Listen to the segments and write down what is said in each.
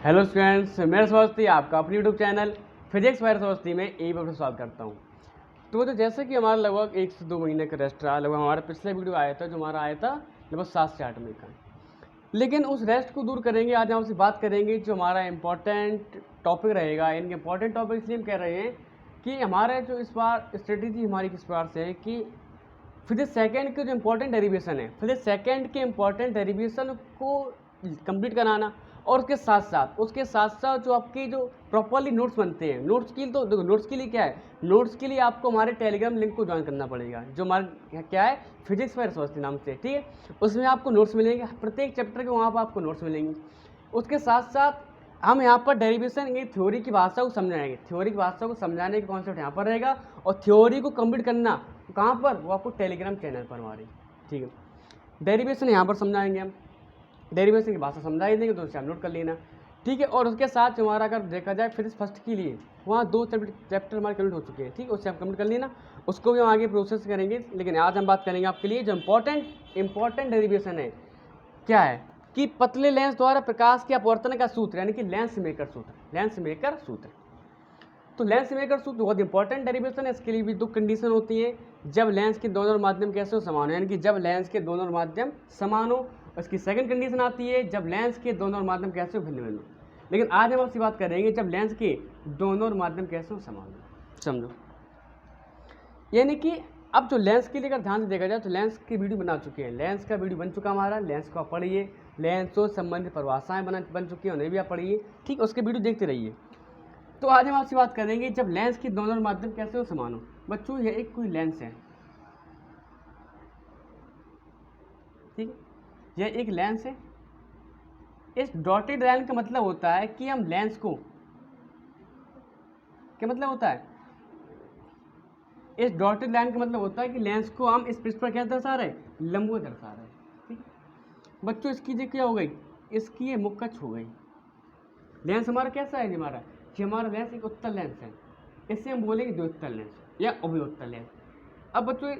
Hello students, मेरा स्वास्थ्य आपका अपने यूट्यूब चैनल फिजिक्स वायर स्वास्थ्य में एक बार स्वागत करता हूँ। तो जैसे कि हमारा लगभग 1 से 2 महीने का रेस्ट रहा। लगभग हमारा पिछला वीडियो आया था जो हमारा आया था लगभग 7 से 8 महीने का। लेकिन उस रेस्ट को दूर करेंगे, आज हम आपसे बात करेंगे जो हमारा इंपॉर्टेंट टॉपिक रहेगा। इनके इंपॉर्टेंट टॉपिक इसलिए हम कह रहे हैं कि हमारा जो इस बार स्ट्रेटेजी हमारी किस बार से है कि फिजिक्स सेकेंड के जो इंपॉर्टेंट डेरिवेशन है, फिजिक्स सेकेंड के इंपॉर्टेंट डेरिवेशन को कंप्लीट कराना और उसके साथ साथ जो आपकी जो प्रॉपरली नोट्स बनते हैं, नोट्स के लिए तो देखो, नोट्स के लिए क्या है, नोट्स के लिए आपको हमारे टेलीग्राम लिंक को ज्वाइन करना पड़ेगा जो हमारा क्या है फिजिक्स वायर स्वास्थ्य नाम से, ठीक है। उसमें आपको नोट्स मिलेंगे, प्रत्येक चैप्टर के वहाँ पर आपको नोट्स मिलेंगे। उसके साथ साथ हम यहाँ पर डेरिवेशन की थ्योरी की भाषा को समझाएंगे, थ्योरी की भाषा को समझाने का कॉन्सेप्ट यहाँ पर रहेगा और थ्योरी को कंप्लीट करना कहाँ पर, वो आपको टेलीग्राम चैनल पर हमारी, ठीक है। डेरिवेशन यहाँ पर समझाएंगे हम, डेरिवेशन की भाषा समझा ही देंगे तो उसे आप नोट कर लेना, ठीक है। और उसके साथ हमारा अगर देखा जाए फिजिक्स फर्स्ट के लिए वहाँ 2 चैप्टर हमारे कंप्लीट हो चुके हैं, ठीक है, उससे आप कंप्लीट कर लेना, उसको भी हम आगे प्रोसेस करेंगे। लेकिन आज हम बात करेंगे आपके लिए जो इंपॉर्टेंट डेरिवेशन है क्या है कि पतले लेंस द्वारा प्रकाश के अपवर्तन का सूत्र यानी कि लेंस मेकर सूत्र। तो लेंस मेकर सूत्र बहुत इंपॉर्टेंट डेरिवेशन है। इसके लिए भी 2 कंडीशन होती हैं, जब लेंस के दोनों माध्यम कैसे हो समान हो, यानी कि जब लेंस के दोनों माध्यम समान हो। उसकी सेकंड कंडीशन आती है जब लेंस के दोनों माध्यम कैसे हो, भिन्न भिन्न। लेकिन आज हम आपसे बात करेंगे जब लेंस के दोनों माध्यम कैसे हो समान हो, समझो। यानी कि अब जो लेंस के लिए अगर ध्यान से देखा जाए तो लेंस की वीडियो बना चुके हैं, लेंस का वीडियो बन चुका हमारा, लेंस को आप पढ़िए, लेंस से संबंधित परिभाषाएं बन चुकी हैं, उन्हें भी आप पढ़िए, ठीक, उसके वीडियो देखते रहिए। तो आज हम आपसे बात करेंगे जब लेंस के दोनों माध्यम कैसे हो समान हो। बच्चों ये एक कोई लेंस है, ठीक है, यह एक लेंस है। इस डॉटेड लाइन का मतलब होता है कि हम लेंस को, क्या मतलब होता है, इस डॉटेड लाइन का मतलब होता है कि लेंस को हम इस पृष्ठ पर क्या दर्शा रहे हैं, लंबवत दर्शा रहे हैं, ठीक। बच्चों इसकी जो क्या हो गई, इसकी ये मुक्कच हो गई। लेंस हमारा कैसा है, हमारा लेंस एक उत्तल लेंस है, इससे हम बोलेंगे द्विउत्तल लेंस या अभिउत्तल लेंस। अब बच्चों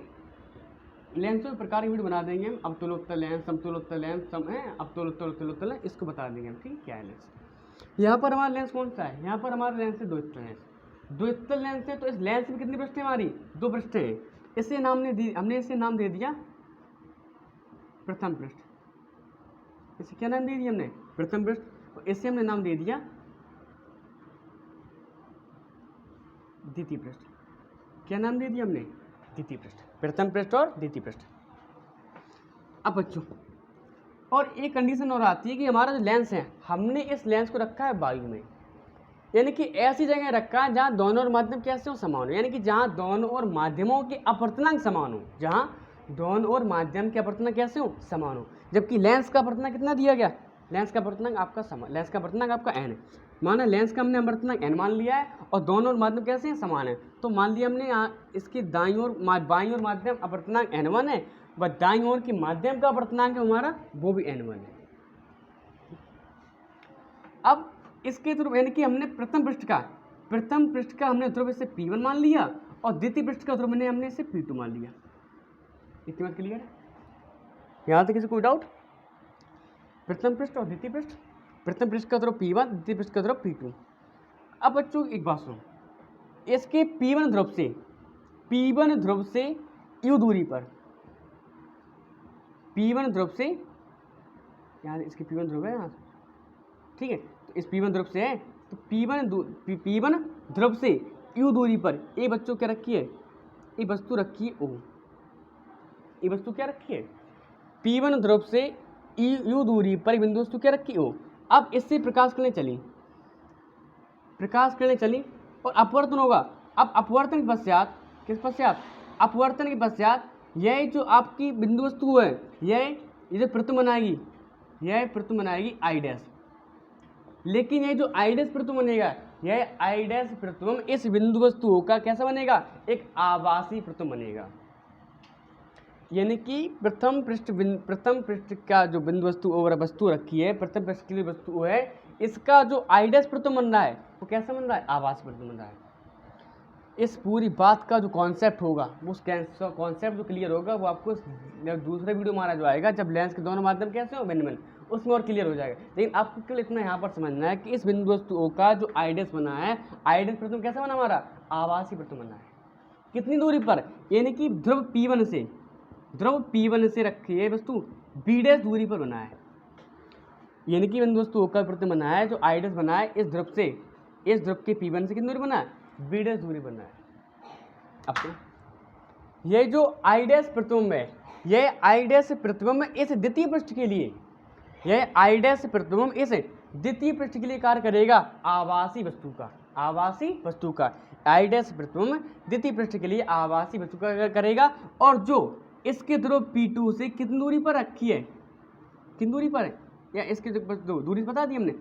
लेंसों के प्रकार की वीडियो बना देंगे हम, अवतलोत्तल लेंस, समतलोत्तल लेंस, अवतलोत्तल लेंस, इसको बता देंगे हम, ठीक, क्या है लेंस। यहाँ पर हमारा लेंस कौन सा है, यहाँ पर हमारा लेंस है द्विउत्तल लेंस है। तो इस लेंस में कितनी पृष्ठें हमारी, 2 पृष्ठें हैं। इसे हमने इसे नाम दे दिया प्रथम पृष्ठ। इसे क्या नाम दे दिया हमने, प्रथम पृष्ठ। इसे हमने नाम दे दिया द्वितीय पृष्ठ। क्या नाम दे दिया हमने, द्वितीय पृष्ठ, प्रथम पृष्ठ और द्वितीय पृष्ठ। अब बच्चों और एक कंडीशन और आती है कि हमारा जो लेंस है, हमने इस लेंस को रखा है वायु में, यानी कि ऐसी जगह रखा है जहाँ दोनों और माध्यम कैसे हो समान हो, यानी कि जहाँ दोनों और माध्यमों के अपवर्तनांक समान हो, जहाँ दोनों और माध्यम के अपवर्तनांक कैसे हो, समान हो। जबकि लेंस का अपवर्तनांक कितना दिया गया, लेंस का अपवर्तनांक आपका n है। माना लेंस का हमने अपवर्तनांक n मान लिया है और दोनों और माध्यम कैसे हैं, समान है। तो मान लिया हमने इसकी बाईं ओर माध्यम अपवर्तनांक n1 है, व दाईं ओर की माध्यम का अपवर्तनांक है हमारा, वो भी n1 है। अब इसके ध्रुव यानी कि हमने प्रथम पृष्ठ का हमने ध्रुव इसे P1 मान लिया और द्वितीय पृष्ठ का ध्रुव हमने इसे P2 मान लिया। इतनी बात क्लियर है, यहाँ तक किसी कोई डाउट। प्रथम पृष्ठ और द्वितीय पृष्ठ, प्रथम पृष्ठ का ध्रुव P1, द्वितीय पृष्ठ का ध्रुव P2। अब बच्चों एक बात सुनो, इसके P1 ध्रुव से U दूरी पर, P1 ध्रुव से, यहाँ इसके P1 ध्रुव है यहाँ, ठीक है, तो इस P1 ध्रुव से है, तो P1 ध्रुव से U दूरी पर ये बच्चों क्या रखी है, ये वस्तु रखी है O। ये वस्तु क्या रखी है, P1 ध्रुव से U दूरी पर बिंदु वस्तु क्या रखी O। अब इससे प्रकाश करने चली और अपवर्तन होगा। अब अपवर्तन के पश्चात, अपवर्तन के पश्चात यह जो आपकी बिंदु वस्तु है, यह जो प्रतिम बनाएगी, यह प्रतिम बनाएगी I डैश। लेकिन ये जो I डैश प्रतिम बनेगा, यह I डैश प्रतिम इस बिंदु वस्तु का कैसा बनेगा, एक आभासी प्रतिम बनेगा। यानी कि प्रथम पृष्ठ का जो बिंदु वस्तु रखी है, प्रथम पृष्ठ के लिए वस्तु है, इसका जो I डैश प्रतिम बन रहा है वो कैसा बन रहा है, आभासी प्रतिम बन रहा है। इस पूरी बात का जो कॉन्सेप्ट होगा, उस कॉन्सेप्ट जो क्लियर होगा वो आपको दूसरे वीडियो हमारा जो आएगा जब लेंस के दोनों माध्यम कैसे हो, भिन्न भिन्न, उसमें और क्लियर हो जाएगा। लेकिन आपको केवल इतना यहाँ पर समझना है कि इस बिंदु वस्तु O का जो आइडेस बना है, आइडेस प्रतिबिंब कैसे बना हमारा, आभासी प्रतिबिंब बना है। कितनी दूरी पर, यानी कि ध्रुव P1 से रखी है वस्तु B' दूरी पर बना है, यानी कि बिंदु वस्तु O का प्रतिबिंब बना है जो आइडेस बना है इस ध्रुव से, इस ध्रुव के P1 से कितनी दूरी बना है, B' दूरी बना है। अब तो ये जो आइडेस प्रतिबिंब है, यह आइडेस प्रतिबिंब इस द्वितीय पृष्ठ के लिए, यह आइडेस प्रतिबिंब इस द्वितीय पृष्ठ के लिए कार्य करेगा आभासी वस्तु का, आभासी वस्तु का आइडेस प्रतिबिंब द्वितीय पृष्ठ के लिए आभासी वस्तु का करेगा। और जो इसके ध्रुव P2 से कितनी दूरी पर रखी है, कितनी दूरी पर है, या इसके जो दूरी बता दी हमने,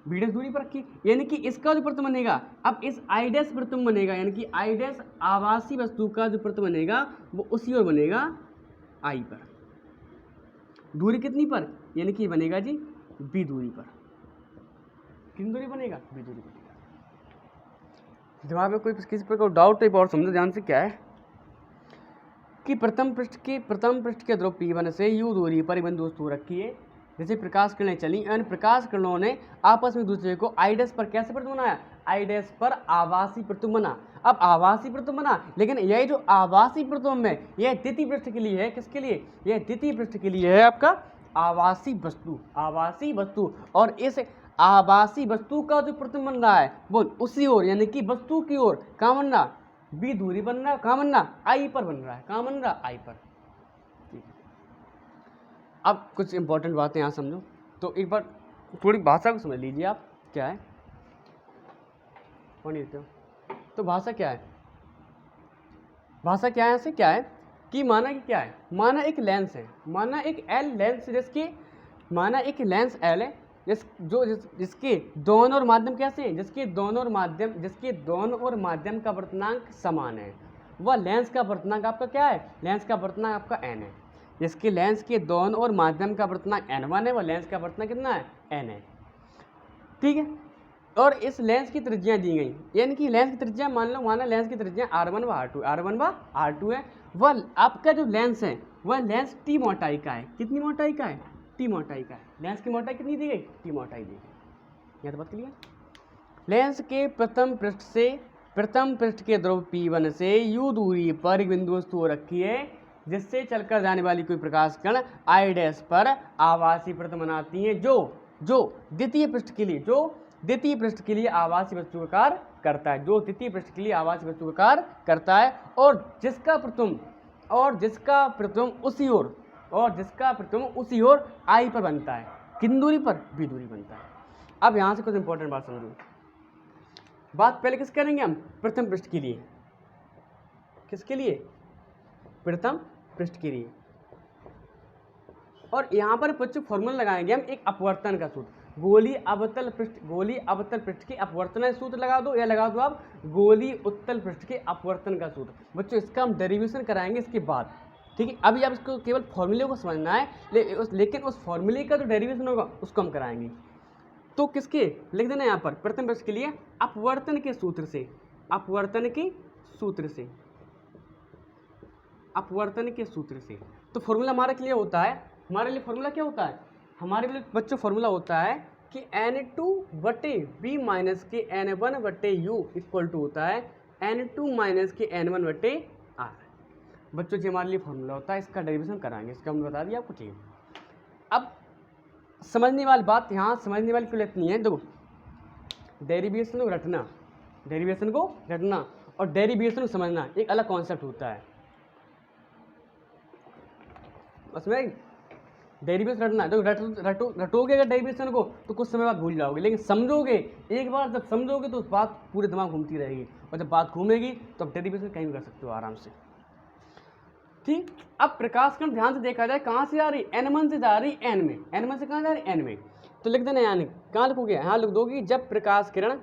B' दूरी पर रखी, यानी कि इसका जो प्रतिबिंब बनेगा, अब इस आइडेस प्रतिबिंब बनेगा, यानी कि आइडेस आभासी वस्तु का जो प्रतिबिंब बनेगा वो उसी ओर बनेगा I पर, दूरी कितनी पर, यानी कि बनेगा जी B दूरी पर। कितनी दूरी बनेगा, B दूरी बनेगा। दिमाग में कोई किसी पर कोई डाउट है और समझो ध्यान से, क्या है कि प्रथम पृष्ठ के ध्रुव P1 से U दूरी पर बिंदु वस्तु रखी है। जैसे प्रकाश किरणें चली, अन्य प्रकाश किरणों ने आपस में दूसरे को आइडेस पर कैसे प्रतिबिंब बनाया, आइडेस पर आभासी प्रतिबिंब बना। अब आभासी प्रतिबिंब बना, लेकिन यह जो आभासी प्रतिबिंब है यह द्वितीय पृष्ठ के लिए है, किसके लिए, यह द्वितीय पृष्ठ के लिए है आपका आभासी वस्तु, आभासी वस्तु। और इस आभासी वस्तु का जो प्रतिबिंब बन रहा है वो उसी ओर, यानी कि वस्तु की ओर कहाँ बन रहा, B दूरी बन रहा है, कहाँ बन रहा, I पर बन रहा है, कहाँ बन रहा, I पर। अब कुछ इंपॉर्टेंट बातें यहाँ समझो, तो एक बार थोड़ी भाषा को समझ लीजिए आप, क्या है पढ़ लेते हो। तो भाषा क्या है, भाषा क्या है, ऐसे क्या है कि माना कि क्या है, माना एक लेंस है, माना एक L लेंस, जिसके माना एक लेंस L है जिसके दोनों और माध्यम कैसे हैं, जिसके दोनों और माध्यम का वर्तनांक समान है। वह लेंस का वर्तनांक आपका क्या है, लेंस का वर्तनांक आपका n है। जिसके लेंस के दोनों और माध्यम का वर्तनांक n1 है, वह लेंस का वर्तनांक कितना है, n है, ठीक है। और इस लेंस की त्रिज्या दी गई, यानी कि लेंस की त्रिज्या मान लो, माना लेंस की त्रिज्या R1 व R2 है। वह आपका जो लेंस है वह लेंस T मोटाई का है, कितनी मोटाई का है, T मोटाई का है। लेंस की मोटाई कितनी दी गई, T मोटाई दी गई। यहाँ तो बात क्लियर। लेंस के प्रथम पृष्ठ के ध्रुव P1 से U दूरी पर एक बिंदु वस्तु रखी है, जिससे चलकर जाने वाली कोई प्रकाश कण आइडेस पर आभासी प्रतिबिंब बनाती है, जो द्वितीय पृष्ठ के लिए आभासी वस्तु का कार्य करता है, जो द्वितीय पृष्ठ के लिए आभासी वस्तु का कार्य करता है, और जिसका प्रतिबिंब उसी ओर I पर बनता है, कितनी दूरी पर, B दूरी बनता है। अब यहाँ से कुछ इंपॉर्टेंट बात समझो। बात पहले किस करेंगे हम, प्रथम पृष्ठ के लिए, किसके लिए, प्रथम पृष्ठ के लिए। और यहाँ पर बच्चों फॉर्मूला लगाएंगे हम एक अपवर्तन का सूत्र, गोली अवतल पृष्ठ के अपवर्तन सूत्र लगा दो, या लगा दो आप गोली उत्तल पृष्ठ के अपवर्तन का सूत्र। बच्चों इसका हम डेरिवेशन कराएंगे इसके बाद, ठीक है। अभी आप इसको केवल फॉर्मूले को समझना है, लेकिन उस फॉर्मूले का जो डेरिवेशन होगा उसको हम कराएंगे। तो किसके लिख देना यहाँ पर, प्रथम पृष्ठ के लिए अपवर्तन के सूत्र से, तो फॉर्मूला हमारा क्लियर होता है। हमारे लिए फॉर्मूला क्या होता है, हमारे लिए बच्चों फॉर्मूला होता है कि N2/B माइनस के N1/U इक्वल टू होता है N2 माइनस के N1/R। बच्चों जी हमारे लिए फॉर्मूला होता है, इसका डेरिवेशन कराएंगे, इसका हमने बता दिया आपको, ठीक है। अब समझने वाली बात यहाँ समझने वाली क्यों इतनी है, देखो डेरिवेशन को रटना और डेरिवेशन को समझना एक अलग कॉन्सेप्ट होता है। उसमें डेरिवेशन रटना, तो रटोगे अगर डेरिवेशन को तो कुछ समय बाद भूल जाओगे, लेकिन समझोगे, एक बार जब समझोगे तो उस बात पूरे दिमाग घूमती रहेगी, और जब बात घूमेगी तो आप डेरिवेशन कहीं भी कर सकते हो आराम से, ठीक। अब प्रकाश कण ध्यान से देखा जाए कहाँ से आ रही, N1 से जा रही N में, N1 से कहाँ जा रही, N में। तो लिख देना, यानी कहाँ लिखोगे, यहाँ लिख दोगे, जब प्रकाश किरण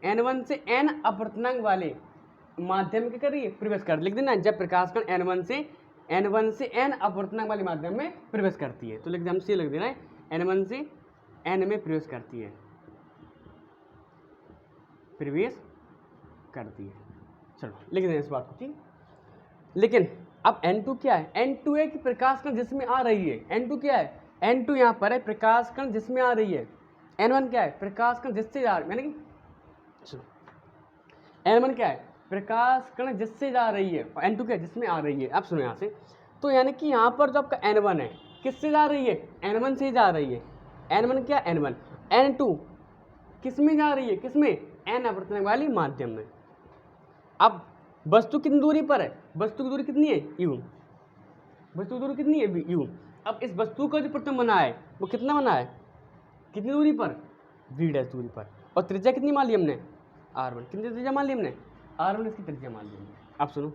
N1 से N अपवर्तनांक वाले माध्यम के करिए प्रवेश कर, लिख देना, जब प्रकाश कण N1 से N अपवर्तनांक वाले माध्यम में प्रवेश करती है, तो लिख देना, लिख देना है N1 से N में प्रवेश करती है, चलो लिख देना इस बात को, ठीक। लेकिन अब N2 क्या है, N2 है कि प्रकाश कण जिसमें आ रही है, N2 क्या है, N2 यहाँ पर है प्रकाश कण जिसमें आ रही है, N1 क्या है, प्रकाश कण जिससे जा रही है, यानी कि N1 क्या है, प्रकाश कण जिससे जा रही है, और N2 क्या है, जिसमें आ रही है। अब सुनो यहाँ से, तो यानी कि यहाँ पर जो आपका N1 है किससे जा रही है, N1 से जा रही है, N1 क्या, N1, N2 किसमें जा रही है, किसमें, N अपवर्तनांक वाली माध्यम में। अब वस्तु कितनी दूरी पर है, वस्तु की दूरी कितनी है, u, वस्तु की दूरी कितनी है, u। अब इस वस्तु का जो प्रतिबिंब बना है वो कितना बना है, कितनी दूरी पर, v डैश दूरी पर, और त्रिज्या कितनी मान ली हमने, r1, कितनी त्रिज्या मान ली हमने, r1 इसकी त्रिज्या मान ली हमने। अब सुनो,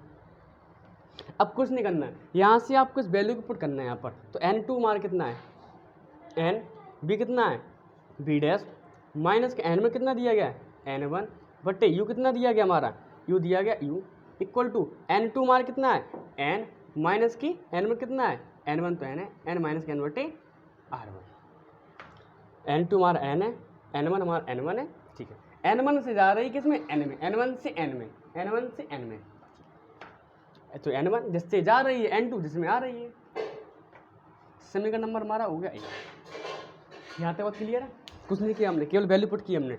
अब कुछ नहीं करना है, यहाँ से आपको इस वैल्यू को पुट करना है यहाँ पर, तो N2 हमारा कितना है, N, V कितना है, V डैश, माइनस के N में कितना दिया गया है, N1 बटे U कितना दिया गया हमारा, U दिया गया, U इक्वल टू N2 हमारा कितना है, N माइनस की N में कितना है, N1 तो N है, N माइनस के N बटे R1, N2 हमारा N है, N1 हमारा N1 है, ठीक है। N1 से जा रही है किसमें, N में, N1 से N में, N1 से N में, तो N1 जिससे जा रही है, N2 जिसमें आ रही है। समीकरण नंबर हमारा हो गया एक। यहाँ तक बात क्लियर है, कुछ नहीं किया हमने, केवल वैल्यू पुट की हमने।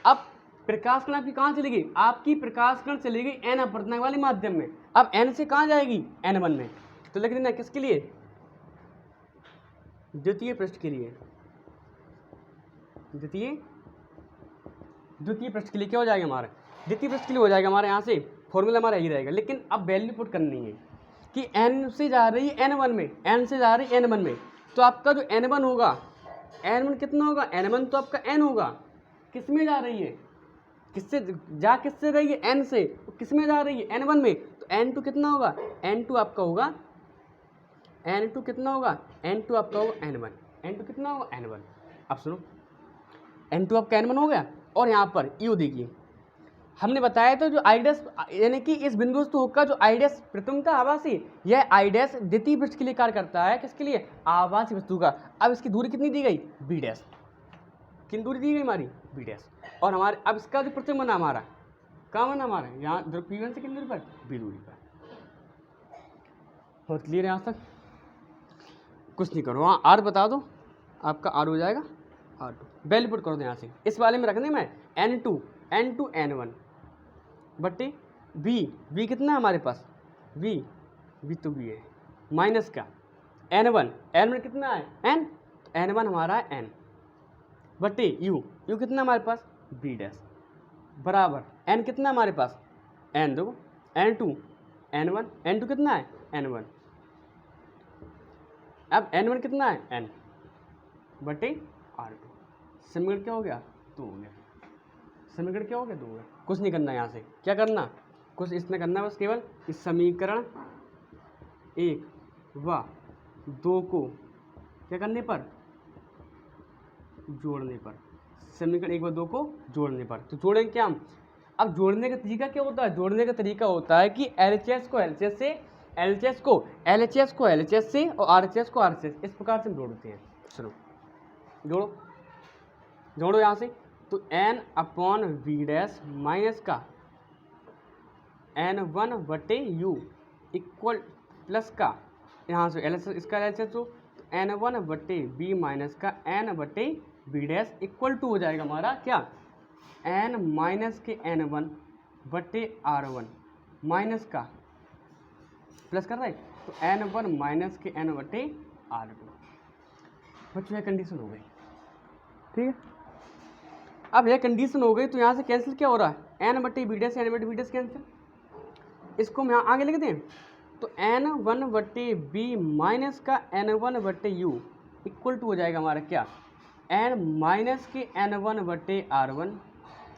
अब प्रकाश कण आपकी कहाँ चली गई, आपकी प्रकाश कण चली गई N अपवर्तनांक वाले माध्यम में। अब N से कहाँ जाएगी, N1 में, तो लिख देना किसके लिए, द्वितीय पृष्ठ के लिए, द्वितीय पृष्ठ के लिए क्या हो जाएगा हमारा, द्वितीय पृष्ठ के लिए हो जाएगा हमारे, यहाँ से फॉर्मूला हमारा यही रहेगा। लेकिन अब वैल्यू पुट करनी है कि N से जा रही है N1 में, N से जा रही है N1 में, तो आपका जो N1 होगा, N1 कितना होगा, N1 तो आपका N होगा, किस में जा रही है, किससे किससे रही है, N से, तो किस में जा रही है, N1 में, तो N2 कितना होगा, N2 आपका होगा, N2 कितना होगा, N2 आपका होगा N1, N2 कितना होगा, N1। अब सुनो, N2 आपका N1 हो गया, और यहाँ पर U देखिए, हमने बताया था जो I डैश, यानी कि इस बिंदु वस्तु का जो I डैश प्रथम का आभासी, यह I डैश द्वितीय पृष्ठ के लिए कार्य करता है, किसके लिए, आभासी वस्तु का। अब इसकी दूरी कितनी दी गई, B डैश, कितनी दूरी दी गई हमारी, B डैश, और हमारे अब इसका जो प्रतिबिंब बना हमारा, कहाँ बना हमारा, यहाँ P1 से कितनी दूरी पर, B दूरी पर। और क्लियर है यहाँ तक, कुछ नहीं करो, हाँ R बता दो, आपका R हो जाएगा, R2 वैल्यू पुट कर दो यहाँ से, इस वाले में रखने में N2 N1 बटे V कितना है हमारे पास, V तो V है, माइनस का N1 कितना है, N, तो N1 हमारा है N बटे U कितना हमारे पास, B डैश, बराबर N कितना हमारे पास, N दो, N2 N1 कितना है, N1, अब N1 कितना है, N बटे R2, समीकरण क्या हो गया, 2 हो गया, समीकरण क्या हो गया, 2 हो गया। कुछ नहीं करना यहाँ से, क्या करना, कुछ इसमें करना बस, केवल इस समीकरण 1 व 2 को क्या करने पर, जोड़ने पर, समीकरण 1 व 2 को जोड़ने पर। तो जोड़ेंगे क्या हम, अब जोड़ने का तरीका क्या होता है, जोड़ने का तरीका होता है कि LHS को LHS से, LHS को LHS से, और RHS को RHS, इस प्रकार से हम जोड़ते हैं। चलो जोड़ो यहाँ से, तो N upon V dash minus का N1 बटे U इक्वल प्लस का, यहाँ से LHS इसका LHS हो, तो N1 बटे B माइनस का N बटे B डैश इक्वल टू हो जाएगा हमारा क्या, N माइनस के N1 बटे R1 माइनस का प्लस कर रहा है, तो N1 माइनस के N बटे R2। बच्चों यह कंडीशन हो गई, ठीक है। अब यह कंडीशन हो गई, तो यहाँ से कैंसिल क्या हो रहा है, N बटे B डैश, N बटे B डैश कैंसिल, इसको हम यहाँ आगे लिख दें, तो N1 बटे B माइनस का N1 बटे U इक्वल टू हो जाएगा हमारा क्या, N माइनस के N1 बटे R1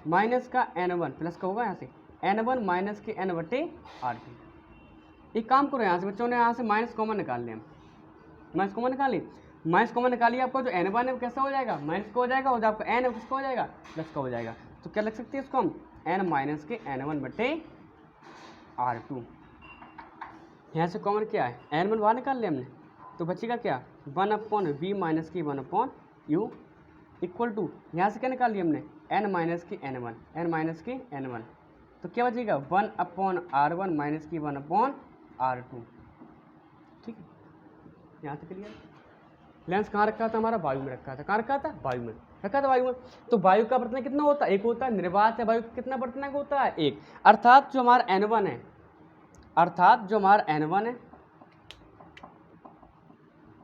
माइनस का N1 प्लस का होगा यहाँ से N1 माइनस के N बटे R2। एक काम करो, यहाँ से बच्चों ने यहाँ से माइनस कॉमन निकाल लिया, माइनस कॉमन निकाली, माइनस कॉमन निकालिए, आपका जो N1 है वो कैसा हो जाएगा, माइनस का हो जाएगा, और जो आपका N है किसका हो जाएगा, प्लस का हो जाएगा। तो क्या लिख सकते हैं इसको हम, N माइनस के N1 बटे R2, यहाँ से कॉमन क्या है, N1 बाहर निकाल लिया हमने, तो बचेगा क्या, 1 अपॉन V माइनस की 1 अपॉन U इक्वल टू, यहाँ से क्या निकाल लिया हमने, N माइनस की N1, N माइनस की N1, तो क्या बचेगा 1 अपॉन R1 माइनस की 1 अपॉन R2। ठीक है, यहाँ से क्लियर। लेंस कहाँ रखा था हमारा? वायु में रखा था। कहाँ रखा था? वायु में रखा था, वायु में। तो वायु का अपवर्तनांक कितना होता है? 1 होता है। निर्वात है वायु कितना अपवर्तनांक होता है? 1। अर्थात जो हमारा N1 है, अर्थात जो हमारा N1 है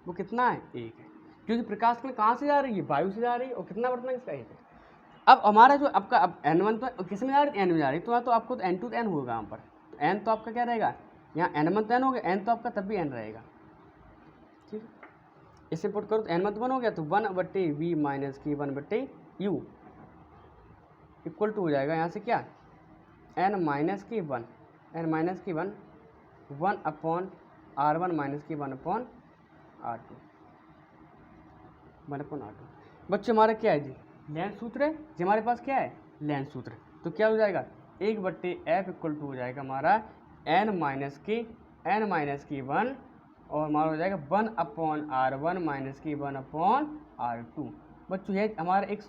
वो कितना है? 1 है, क्योंकि प्रकाश किरण कहाँ से जा रही है? वायु से जा रही है। और कितना अपवर्तनांक इसका? 1 है। अब हमारा जो आपका अब N1 तो किस में जा रही है? N में जा रही है। तो आपको तो N2 तो N होगा यहाँ पर। तो N तो आपका क्या रहेगा? यहाँ N1 तो N हो गया, N तो आपका तब भी N रहेगा। ठीक है, इसे पुट करो तो N1 तो 1 हो गया, तो 1/V माइनस की 1/U इक्वल टू हो जाएगा यहाँ से क्या? N माइनस की 1, N माइनस की 1 1/R1 माइनस की 1/R2, 1/R2। बच्चे हमारा क्या है जी? लेंस सूत्र है जी, हमारे पास क्या है? लेंस सूत्र। तो क्या हो जाएगा? 1/F इक्वल टू हो जाएगा हमारा N माइनस की 1 और हमारा हो जाएगा 1/R1 माइनस की 1/R2। बच्चों ये हमारा एक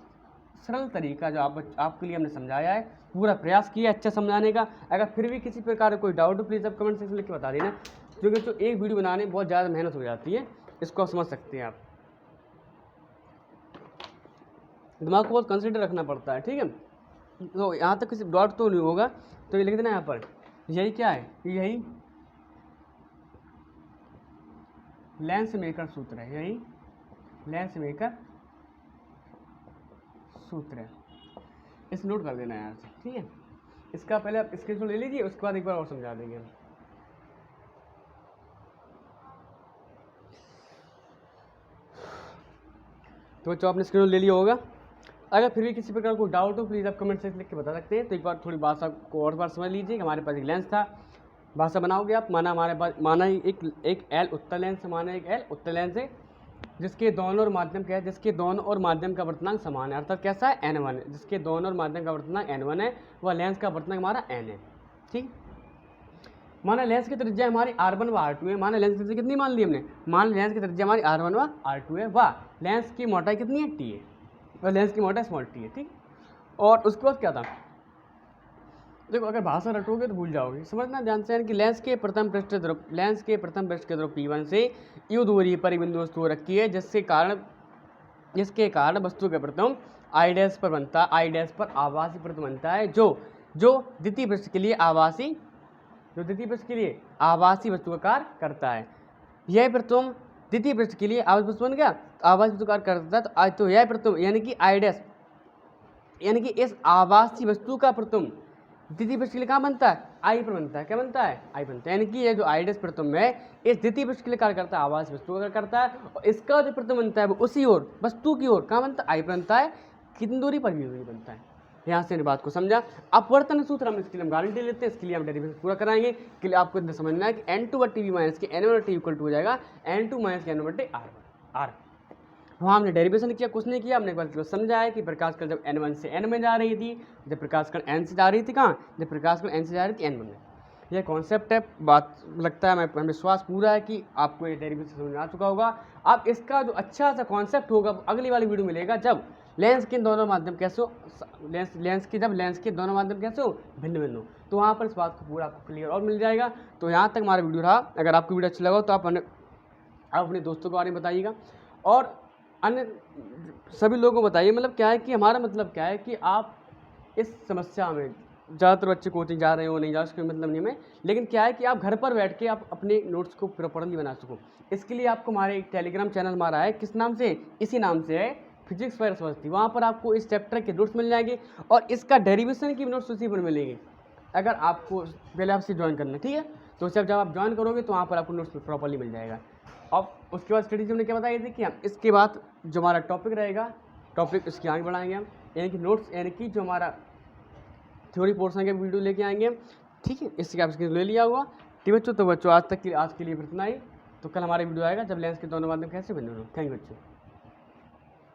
सरल तरीका जो आपके लिए हमने समझाया है, पूरा प्रयास किया अच्छा समझाने का। अगर फिर भी किसी प्रकार का कोई डाउट हो प्लीज़ आप कमेंट सेक्शन में लिख के बता देना, क्योंकि जो एक वीडियो बनाने में बहुत ज़्यादा मेहनत हो जाती है, इसको आप समझ सकते हैं। आप दिमाग को बहुत कंसिडर रखना पड़ता है। ठीक है, तो यहाँ तक किसी डाउट तो नहीं होगा, तो ये लिख देना यहाँ पर। यही क्या है? यही लेंस मेकर सूत्र है, यही लेंस मेकर सूत्र है। इस नोट कर देना यहाँ से। ठीक है, इसका पहले आप स्क्रीनशॉट ले लीजिए, उसके बाद एक बार और समझा देंगे हम। तो बच्चों आपने स्क्रीनशॉट ले लिया होगा। अगर फिर भी किसी प्रकार को डाउट हो प्लीज़ आप कमेंट सेक्शन लिख के बता सकते हैं। तो एक बार थोड़ी भाषा को और बार समझ लीजिए। हमारे पास एक लेंस था, भाषा बनाओगे आप। माना हमारे पास एक एल उत्तल लेंस, माना एक एल उत्तल लेंस है जिसके दोनों और माध्यम क्या है? जिसके दोनों और माध्यम का अपवर्तनांक समान है, अर्थात कैसा है? N1 है। जिसके दोनों और माध्यम का अपवर्तनांक N1 है, वह लेंस का अपवर्तनांक हमारा N है। ठीक, माना लेंस की त्रिज्या हमारी R1 व R2 है। माना लेंस की त्रिज्या कितनी मान ली हमने? मान लेंस की त्रिज्या हमारी R1 व R2 है, व लेंस की मोटाई कितनी है? T है, और लेंस की मोटाई स्मॉल t है। ठीक, और उसके बाद क्या था? देखो अगर भाषा रटोगे तो भूल जाओगे, समझना ध्यान से। कि लेंस के प्रथम पृष्ठ की तरफ P1 से U दूरी पर एक बिंदु वस्तु रखी है, जिसके कारण वस्तु का प्रथम I डैश पर बनता है, I डैश पर आभासी प्रथम बनता है, जो द्वितीय पृष्ठ के लिए आभासी वस्तु का कार्य करता है। यह प्रथम द्वितीय पृष्ठ के लिए आभासी वस्तु बन गया, आभासी वस्तु कार्य करता है। तो यह प्रथम यानी कि I डैश, यानी कि इस आभासी वस्तु का प्रथम द्वितीय पृष्ठ के लिए कहाँ बनता है? आई पर बनता है। क्या बनता है? आई बनता है। यानी कि ये जो आई डैश प्रथम है इस द्वितीय पृष्ठ के लिए कार्य करता है, आभासी वस्तु का करता है, और इसका जो प्रथम बनता है वो उसी ओर वस्तु की ओर कहाँ बनता है? आई बनता है। कितनी दूरी पर? भी दूरी बनता है। यहाँ से बात को समझा। अपवर्तन सूत्र हम इसके लिए हम गारंटी लेते हैं, इसके लिए हम डेरिवेशन पूरा कराएंगे। के लिए आपको इतना समझना है कि N2/TV माइनस के N1/T इक्वल टू हो जाएगा N2 माइनस के N1/R1। वहाँ हमने डेरिवेशन किया, कुछ नहीं किया, हमने एक बार समझा है कि प्रकाश कण जब N1 से N में जा रही थी, जब प्रकाश कण N से जा रही थी कहाँ? जब प्रकाश कण N से जा रही थी N1 में। यह कॉन्सेप्ट है, बात लगता है मैं विश्वास पूरा है कि आपको ये डेरिवेशन समझ में आ चुका होगा। अब इसका जो अच्छा सा कॉन्सेप्ट होगा अगली वाली वीडियो मिलेगा, जब लेंस के दोनों माध्यम कैसे हो, जब लेंस के दोनों माध्यम कैसे हो? भिन्न भिन्न हो, तो वहाँ पर इस बात को पूरा आपको क्लियर और मिल जाएगा। तो यहाँ तक हमारा वीडियो रहा। अगर आपको वीडियो अच्छा लगा हो तो आप अपने दोस्तों के बारे में बताइएगा, और अन्य सभी लोगों को बताइए। मतलब क्या है कि हमारा मतलब क्या है कि आप इस समस्या में ज़्यादातर बच्चे कोचिंग जा रहे हो नहीं जा, उसके मतलब नहीं में, लेकिन क्या है कि आप घर पर बैठ के आप अपने नोट्स को प्रॉपर्ली बना सको। इसके लिए आपको हमारे एक टेलीग्राम चैनल हमारा है, किस नाम से? इसी नाम से है, फिजिक्स फॉर सरस्वती। वहाँ पर आपको इस चैप्टर के नोट्स मिल जाएंगे और इसका डेरिवेशन की नोट्स उसी पर मिलेंगे। अगर आपको पहले आपसे ज्वाइन करना, ठीक है, तो जब आप ज्वाइन करोगे तो वहाँ पर आपको नोट्स प्रॉपर्ली मिल जाएगा। अब उसके बाद स्टडीज हमने क्या बताई थी कि हम इसके बाद जो हमारा टॉपिक रहेगा, टॉपिक इसके आगे बढ़ाएंगे हम, यानी कि नोट्स, यानी कि जो हमारा थ्योरी पोर्शन के वीडियो लेके आएंगे। ठीक है, इसके आप ले लिया हुआ। ठीक बच्चों, तो बच्चों आज के लिए इतना ही। तो कल हमारा वीडियो आएगा जब लेंस के दोनों माध्यम कैसे बने। थैंक यू बच्चों।